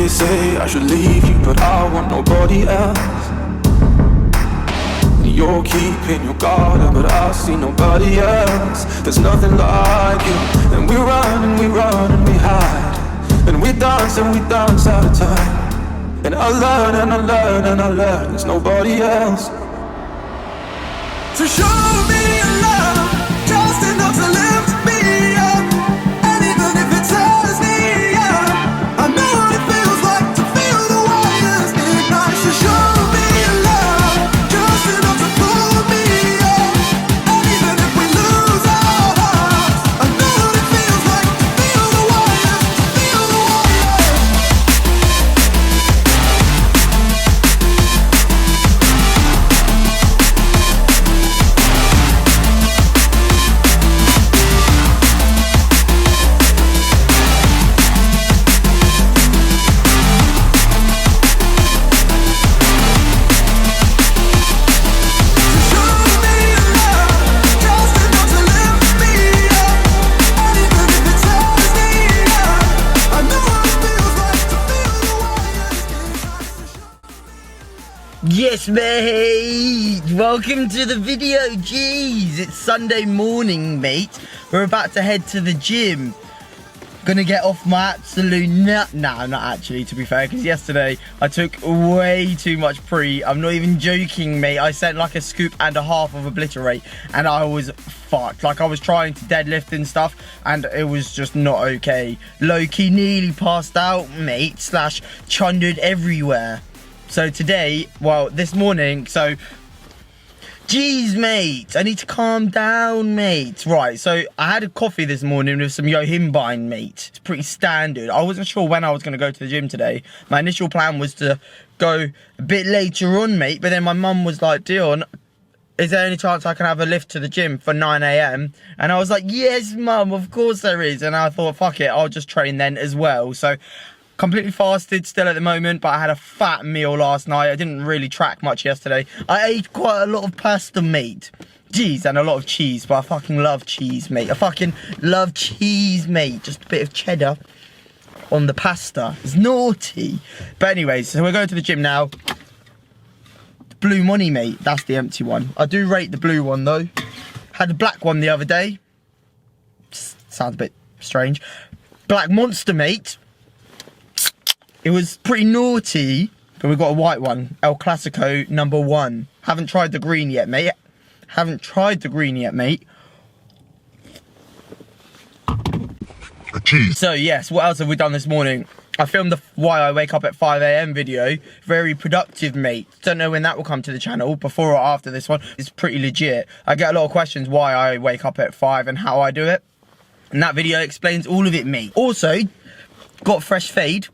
They say I should leave you, but I want nobody else. You're keeping your guard up, but I see nobody else. There's nothing like you. And we run and we run and we hide, and we dance out of time. And I learn and I learn and I learn there's nobody else. So show me your love, just enough to lift me up. And even if it tears me up, I know what it feels like to feel the wires ignite. So show me your love, just enough to pull me up. And even if we lose our hearts, I know what it feels like to feel the wires, to feel the wires. Yes, mate! Welcome to the video, jeez! It's Sunday morning, mate. We're about to head to the gym. Gonna get off my absolute nut. Nah, not actually, to be fair, because yesterday I took way too much pre. I'm not even joking, mate. I sent like a scoop and a half of Obliterate, and I was fucked. Like, I was trying to deadlift and stuff, and it was just not okay. Low-key nearly passed out, mate, slash chundered everywhere. So today, well, this morning, so, jeez, mate, I need to calm down, mate. Right, so I had a coffee this morning with some yohimbine, mate. It's pretty standard. I wasn't sure when I was going to go to the gym today. My initial plan was to go a bit later on, mate, but then my mum was like, Dion, is there any chance I can have a lift to the gym for 9 AM? And I was like, yes, mum, of course there is. And I thought, fuck it, I'll just train then as well. So, completely fasted still at the moment, but I had a fat meal last night. I didn't really track much yesterday. I ate quite a lot of pasta, mate. Jeez, and a lot of cheese, but I fucking love cheese, mate. I fucking love cheese, mate. Just a bit of cheddar on the pasta. It's naughty. But anyways, so we're going to the gym now. Blue money, mate. That's the empty one. I do rate the blue one, though. Had the black one the other day. Sounds a bit strange. Black monster, mate. It was pretty naughty, but we've got a white one. El Clasico #1. Haven't tried the green yet, mate. Haven't tried the green yet, mate. So, yes, what else have we done this morning? I filmed the Why I Wake Up at 5 AM video. Very productive, mate. Don't know when that will come to the channel, before or after this one. It's pretty legit. I get a lot of questions why I wake up at 5 and how I do it. And that video explains all of it, mate. Also, got a fresh fade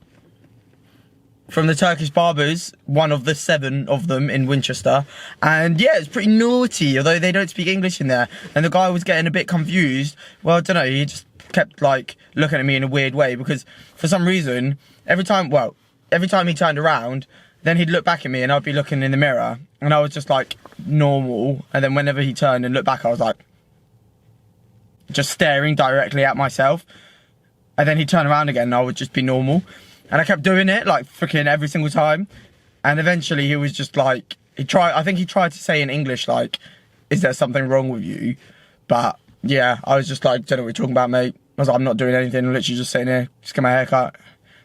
from the Turkish barbers, one of the 7 of them in Winchester. And yeah, it's pretty naughty, although they don't speak English in there. And the guy was getting a bit confused. Well, I don't know, he just kept like looking at me in a weird way, because for some reason, every time he turned around, then he'd look back at me and I'd be looking in the mirror. And I was just like normal. And then whenever he turned and looked back, I was like, just staring directly at myself. And then he'd turn around again and I would just be normal. And I kept doing it, like, freaking every single time. And eventually he was just like, I think he tried to say in English, like, is there something wrong with you? But, yeah, I was just like, don't know what you're talking about, mate. I was like, I'm not doing anything, I'm literally just sitting here, just get my hair cut.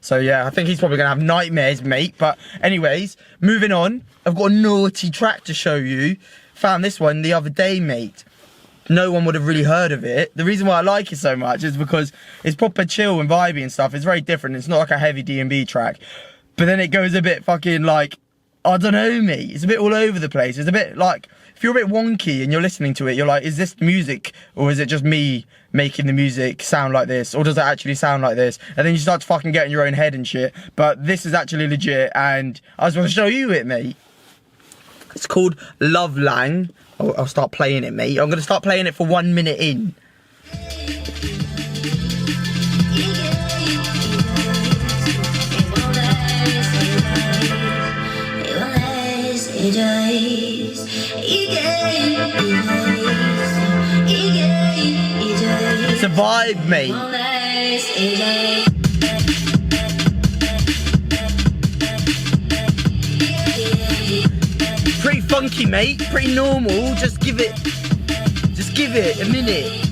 So, yeah, I think he's probably going to have nightmares, mate. But, anyways, moving on. I've got a naughty track to show you. Found this one the other day, mate. No one would have really heard of it. The reason why I like it so much is because it's proper chill and vibey and stuff. It's very different. It's not like a heavy D&B track. But then it goes a bit fucking like, I don't know, mate. It's a bit all over the place. It's a bit like, if you're a bit wonky and you're listening to it, you're like, is this music? Or is it just me making the music sound like this? Or does it actually sound like this? And then you start to fucking get in your own head and shit. But this is actually legit, and I just want to show you it, mate. It's called Love Lang. I'll start playing it, mate. I'm going to start playing it for 1 minute in. It's a vibe, mate. funky, mate. Pretty normal. Just give it a minute.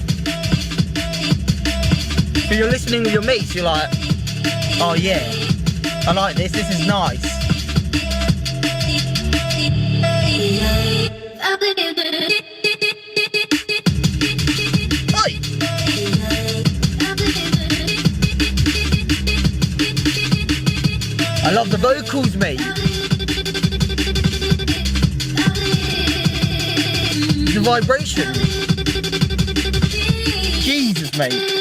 But you're listening with your mates, you're like, oh yeah, I like this is nice. Oi. I love the vocals, mate. The vibration. Jesus, mate.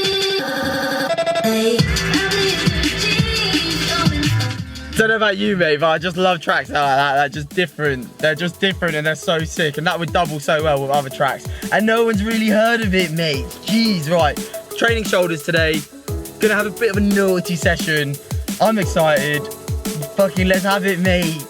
Don't know about you, mate, but I just love tracks like that. They're just different. They're just different and they're so sick. And that would double so well with other tracks. And no one's really heard of it, mate. Jeez, right. Training shoulders today. Gonna have a bit of a naughty session. I'm excited. Fucking let's have it, mate.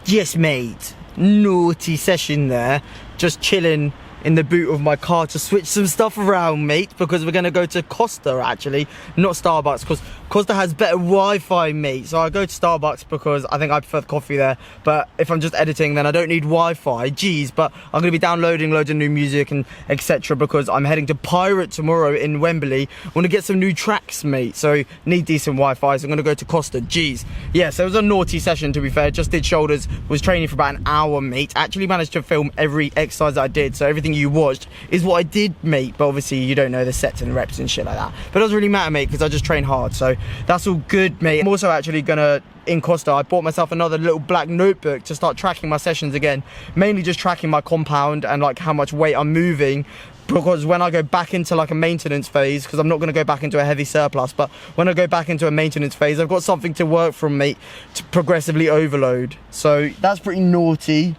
Yes, mate. Naughty session there. Just chilling in the boot of my car to switch some stuff around, mate, because we're going to go to Costa, actually, not Starbucks, because Costa has better Wi-Fi, mate. So I go to Starbucks because I think I prefer the coffee there, but if I'm just editing, then I don't need Wi-Fi. Jeez, but I'm going to be downloading loads of new music and etc. because I'm heading to Pirate tomorrow in Wembley. I want to get some new tracks, mate, so need decent Wi-Fi, so I'm going to go to Costa. Jeez. Yeah, so it was a naughty session, to be fair. Just did shoulders, was training for about an hour, mate. Actually managed to film every exercise that I did, so everything you watched is what I did, mate, but obviously you don't know the sets and reps and shit like that, but it doesn't really matter, mate, because I just train hard, so that's all good, mate. I'm also actually gonna, in Costa, I bought myself another little black notebook to start tracking my sessions again, mainly just tracking my compound and like how much weight I'm moving, because when I go back into like a maintenance phase, because I'm not going to go back into a heavy surplus, but when I go back into a maintenance phase, I've got something to work from, mate, to progressively overload. So that's pretty naughty.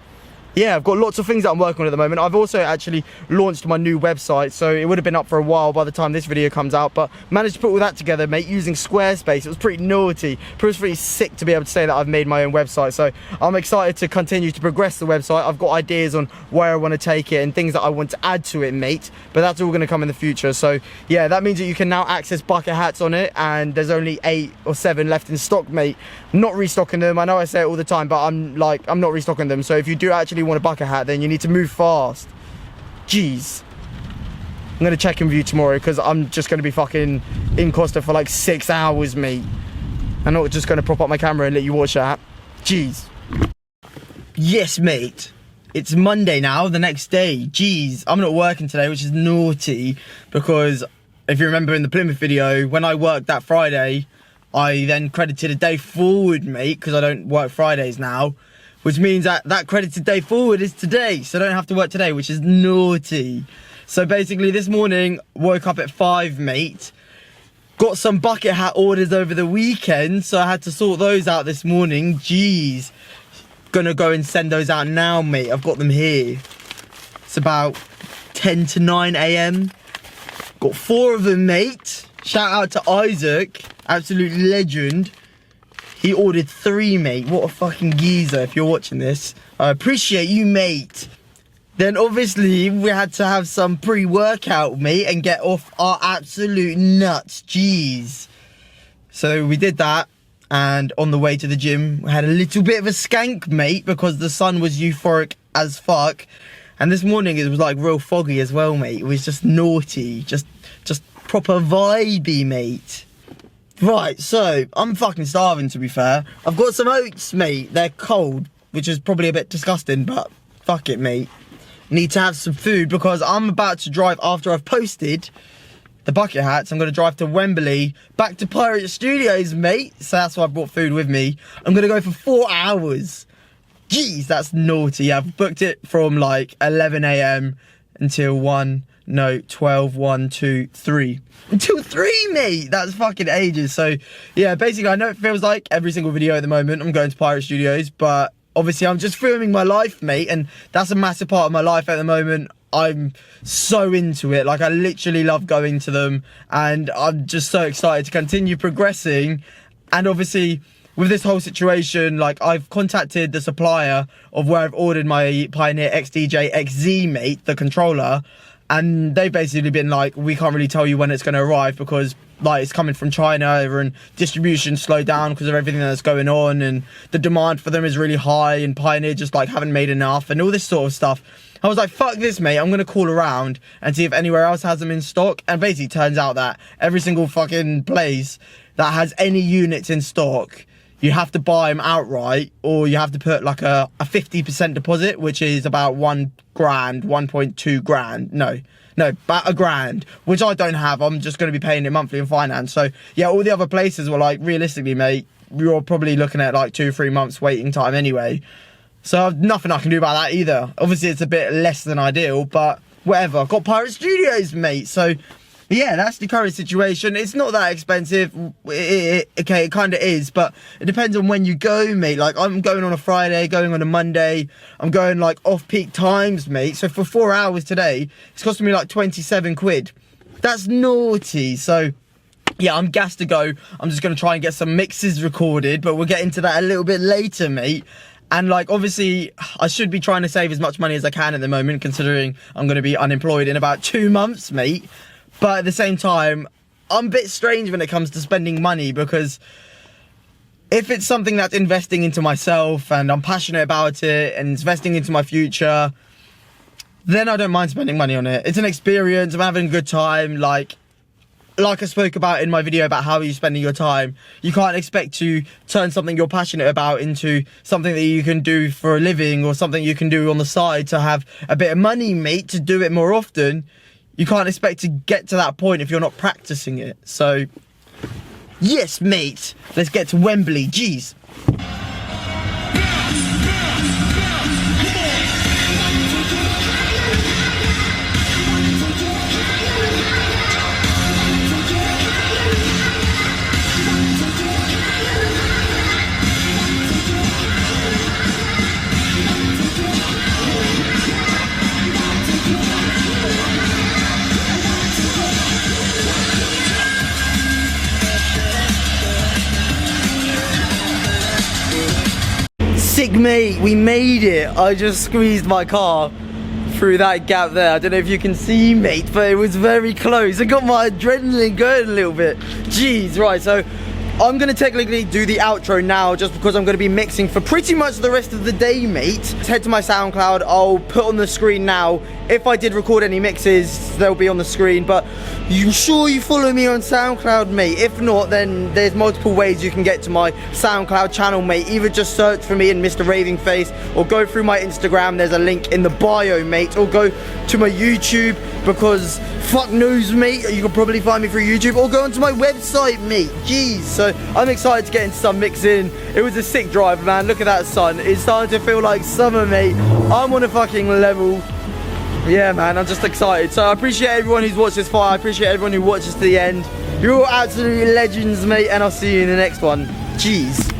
yeah, I've got lots of things that I'm working on at the moment. I've also actually launched my new website, so it would have been up for a while by the time this video comes out, but managed to put all that together, mate, using Squarespace. It was pretty naughty. It was pretty sick to be able to say that I've made my own website, so I'm excited to continue to progress the website. I've got ideas on where I want to take it and things that I want to add to it, mate, but that's all going to come in the future. So yeah, that means that you can now access bucket hats on it, and there's only 8 or 7 left in stock, mate. I'm not restocking them. I know I say it all the time, but I'm not restocking them. So if you do actually want a bucket hat, then you need to move fast. Jeez. I'm gonna check in with you tomorrow because I'm just gonna be fucking in Costa for like 6 hours, mate. I'm not just gonna prop up my camera and let you watch that. Jeez. Yes, mate. It's Monday now, the next day. Jeez, I'm not working today, which is naughty because if you remember in the Plymouth video, when I worked that Friday, I then credited a day forward, mate, because I don't work Fridays now. Which means that credited day forward is today, so I don't have to work today, which is naughty. So basically this morning, woke up at 5, mate. Got some bucket hat orders over the weekend, so I had to sort those out this morning. Jeez. Gonna go and send those out now, mate. I've got them here. It's about 10 to 9 AM. Got 4 of them, mate. Shout out to Isaac, absolute legend. He ordered 3, mate. What a fucking geezer if you're watching this. I appreciate you, mate. Then obviously we had to have some pre-workout, mate, and get off our absolute nuts. Jeez. So we did that, and on the way to the gym, we had a little bit of a skank, mate, because the sun was euphoric as fuck. And this morning it was like real foggy as well, mate. It was just naughty, just proper vibey, mate. Right, so I'm fucking starving, to be fair. I've got some oats, mate. They're cold, which is probably a bit disgusting, but fuck it, mate. Need to have some food because I'm about to drive after I've posted the bucket hats. I'm going to drive to Wembley, back to Pirate Studios, mate. So that's why I brought food with me. I'm going to go for 4 hours. Jeez, that's naughty. I've booked it from like 11 AM until 12, 1, 2, 3. Until 3, mate. That's fucking ages. So yeah, basically I know it feels like every single video at the moment I'm going to Pirate Studios, but obviously I'm just filming my life, mate, and that's a massive part of my life at the moment. I'm so into it. Like, I literally love going to them, and I'm just so excited to continue progressing. And obviously with this whole situation, like, I've contacted the supplier of where I've ordered my Pioneer XDJ XZ, mate, the controller, and they've basically been like, we can't really tell you when it's going to arrive because like it's coming from China and distribution slowed down because of everything that's going on, and the demand for them is really high, and Pioneer just like haven't made enough and all this sort of stuff. I was like, fuck this, mate, I'm gonna call around and see if anywhere else has them in stock. And basically turns out that every single fucking place that has any units in stock, you have to buy them outright, or you have to put like a 50% deposit, which is about 1 grand, 1.2 grand. No, about £1,000, which I don't have. I'm just going to be paying it monthly in finance. So yeah, all the other places were like, realistically, mate, you're probably looking at like 2-3 months waiting time anyway. So nothing I can do about that either. Obviously it's a bit less than ideal, but whatever. I've got Pirate Studios, mate. So yeah, that's the current situation. It's not that expensive. Okay, it kind of is, but it depends on when you go, mate. Like, I'm going on a Friday, going on a Monday. I'm going like off-peak times, mate. So for 4 hours today, it's costing me like 27 quid. That's naughty. So yeah, I'm gassed to go. I'm just going to try and get some mixes recorded, but we'll get into that a little bit later, mate. And like, obviously, I should be trying to save as much money as I can at the moment, considering I'm going to be unemployed in about 2 months, mate. But at the same time, I'm a bit strange when it comes to spending money, because if it's something that's investing into myself and I'm passionate about it and investing into my future, then I don't mind spending money on it. It's an experience. I'm having a good time. Like I spoke about in my video about how you're spending your time, you can't expect to turn something you're passionate about into something that you can do for a living or something you can do on the side to have a bit of money, mate, to do it more often. You can't expect to get to that point if you're not practicing it. So, yes, mate. Let's get to Wembley. Jeez. Mate, we made it. I just squeezed my car through that gap there. I don't know if you can see, mate, but it was very close. I got my adrenaline going a little bit. Jeez, right, so I'm gonna technically do the outro now just because I'm gonna be mixing for pretty much the rest of the day, mate. Just head to my SoundCloud. I'll put on the screen now. If I did record any mixes, they'll be on the screen, but you sure you follow me on SoundCloud, mate? If not, then there's multiple ways you can get to my SoundCloud channel, mate. Either just search for me in Mr. Raving Face, or go through my Instagram, there's a link in the bio, mate, or go to my YouTube, because fuck knows, mate, you can probably find me through YouTube, or go onto my website, mate. Jeez, so I'm excited to get into some mixing. It was a sick drive, man. Look at that sun. It's starting to feel like summer, mate. I'm on a fucking level. Yeah, man, I'm just excited. So I appreciate everyone who's watched this far. I appreciate everyone who watches to the end. You're all absolutely legends, mate, and I'll see you in the next one. Jeez.